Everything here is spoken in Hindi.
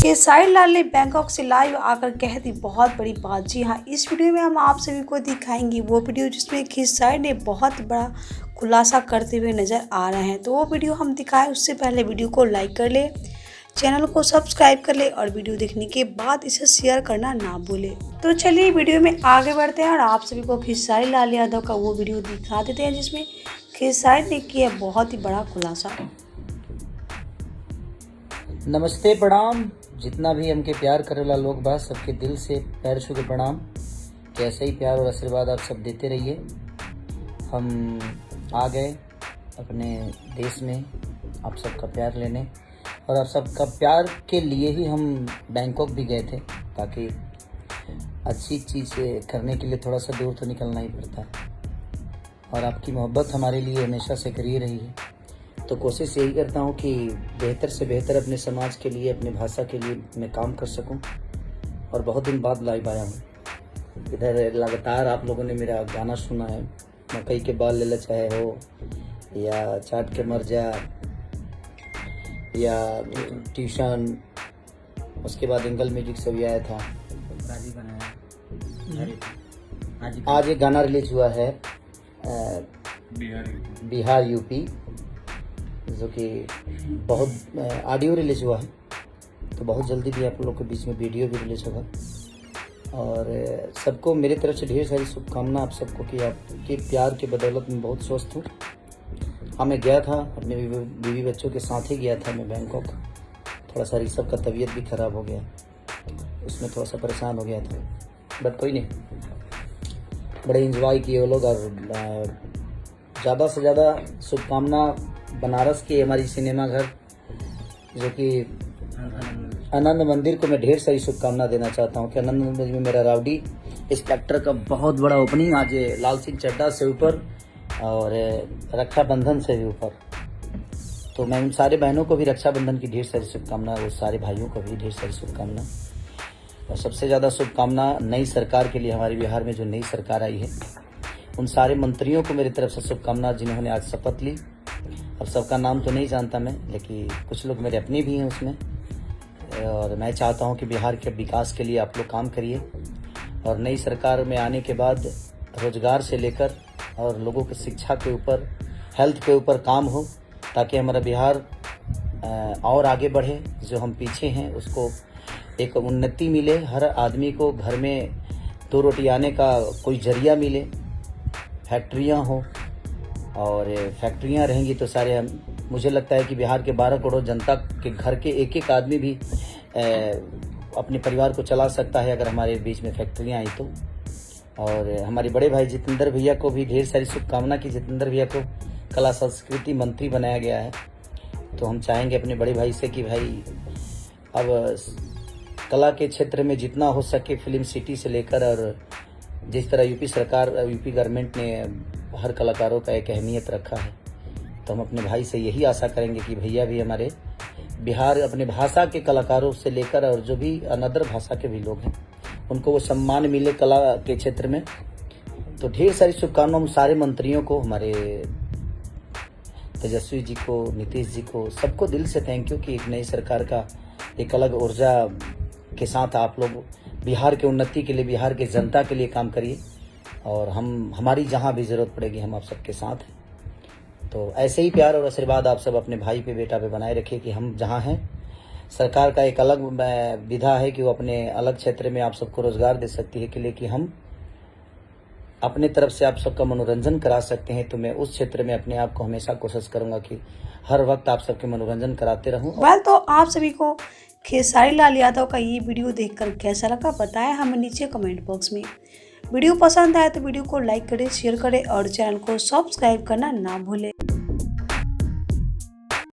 खेसारी लाल ने बैंकॉक से लाइव आकर कह दी बहुत बड़ी बात। जी हाँ, इस वीडियो में हम आप सभी को दिखाएंगे वो वीडियो जिसमें खेसारी ने बहुत बड़ा खुलासा करते हुए नजर आ रहे हैं। तो वो वीडियो हम दिखाएं उससे पहले वीडियो को लाइक कर ले, चैनल को सब्सक्राइब कर ले और वीडियो देखने के बाद इसे शेयर करना ना भूले। तो चलिए वीडियो में आगे बढ़ते हैं और आप सभी को खेसारी लाल यादव का वो वीडियो दिखा देते हैं जिसमें खेसारी ने किया बहुत ही बड़ा खुलासा। नमस्ते, प्रणाम। जितना भी हमके प्यार करेला लोग बा सबके दिल से पैर छू के प्रणाम। कैसे ही प्यार और आशीर्वाद आप सब देते रहिए। हम आ गए अपने देश में आप सबका प्यार लेने और आप सबका प्यार के लिए ही हम बैंकॉक भी गए थे, ताकि अच्छी चीज़ करने के लिए थोड़ा सा दूर तो निकलना ही पड़ता है। और आपकी मोहब्बत हमारे लिए हमेशा से करी रही है, तो कोशिश यही करता हूँ कि बेहतर से बेहतर अपने समाज के लिए, अपने भाषा के लिए मैं काम कर सकूँ। और बहुत दिन बाद लाइव आया हूँ इधर। लगातार आप लोगों ने मेरा गाना सुना है, मकई के बाल ले ले चाहे हो, या चाट के मर जा, या ट्यूशन, उसके बाद एंगल म्यूजिक से भी आया था। आज एक गाना रिलीज हुआ है बिहार यूपी, जो कि बहुत ऑडियो रिलीज हुआ है, तो बहुत जल्दी भी आप लोग के बीच में वीडियो भी रिलीज होगा। और सबको मेरी तरफ से ढेर सारी शुभकामना आप सबको कि आपके प्यार के बदौलत मैं बहुत स्वस्थ हूँ। हाँ, मैं गया था अपने बीवी बच्चों के साथ ही गया था मैं बैंकॉक। थोड़ा सा ऋषभ का तबीयत भी ख़राब हो गया, उसमें थोड़ा सा परेशान हो गया था, बट कोई नहीं, बड़े इंजॉय किए वो लोग। और ज़्यादा से ज़्यादा शुभकामना बनारस के हमारी सिनेमा घर जो कि आनंद मंदिर को मैं ढेर सारी शुभकामना देना चाहता हूँ कि आनंद मंदिर में मेरा राउडी इंस्पेक्टर का बहुत बड़ा ओपनिंग आज लाल सिंह चड्ढा से ऊपर और रक्षाबंधन से भी ऊपर। तो मैं उन सारे बहनों को भी रक्षाबंधन की ढेर सारी शुभकामना, वो सारे भाइयों को भी ढेर सारी शुभकामना। और सबसे ज़्यादा शुभकामना नई सरकार के लिए, हमारे बिहार में जो नई सरकार आई है उन सारे मंत्रियों को मेरी तरफ से शुभकामना जिन्होंने आज शपथ ली। अब सबका नाम तो नहीं जानता मैं, लेकिन कुछ लोग मेरे अपने भी हैं उसमें। और मैं चाहता हूं कि बिहार के विकास के लिए आप लोग काम करिए और नई सरकार में आने के बाद रोजगार से लेकर और लोगों की शिक्षा के ऊपर, हेल्थ के ऊपर काम हो, ताकि हमारा बिहार और आगे बढ़े। जो हम पीछे हैं उसको एक उन्नति मिले, हर आदमी को घर में 2 रोटी आने का कोई जरिया मिले, फैक्ट्रियाँ हो, और फैक्ट्रियाँ रहेंगी तो सारे मुझे लगता है कि बिहार के 12 करोड़ जनता के घर के एक एक आदमी भी अपने परिवार को चला सकता है अगर हमारे बीच में फैक्ट्रियाँ आई तो। और हमारे बड़े भाई जितेंद्र भैया को भी ढेर सारी शुभकामना कि जितेंद्र भैया को कला संस्कृति मंत्री बनाया गया है। तो हम चाहेंगे अपने बड़े भाई से कि भाई अब कला के क्षेत्र में जितना हो सके, फिल्म सिटी से लेकर, और जिस तरह यूपी सरकार, यूपी गवर्नमेंट ने हर कलाकारों का एक अहमियत रखा है, तो हम अपने भाई से यही आशा करेंगे कि भैया भी हमारे बिहार अपने भाषा के कलाकारों से लेकर और जो भी अनदर भाषा के भी लोग हैं उनको वो सम्मान मिले कला के क्षेत्र में। तो ढेर सारी शुभकामना हम सारे मंत्रियों को, हमारे तेजस्वी जी को, नीतीश जी को, सबको दिल से थैंक यू कि एक नई सरकार का एक अलग ऊर्जा के साथ आप लोग बिहार के उन्नति के लिए, बिहार के जनता के लिए काम करिए। और हमारी जहाँ भी ज़रूरत पड़ेगी हम आप सबके साथ हैं। तो ऐसे ही प्यार और आशीर्वाद आप सब अपने भाई पे, बेटा पे बनाए रखिए कि हम जहाँ हैं, सरकार का एक अलग विधा है कि वो अपने अलग क्षेत्र में आप सबको रोज़गार दे सकती है के लिए कि हम अपने तरफ से आप सबका मनोरंजन करा सकते हैं। तो मैं उस क्षेत्र में अपने आप को हमेशा कोशिश करूँगा कि हर वक्त आप सबके मनोरंजन कराते रहूँ। तो आप सभी को खेसारी लाल यादव का ये वीडियो देखकर कैसा लगा बताएं हमें नीचे कमेंट बॉक्स में। वीडियो पसंद आए तो वीडियो को लाइक करें, शेयर करें और चैनल को सब्सक्राइब करना ना भूलें।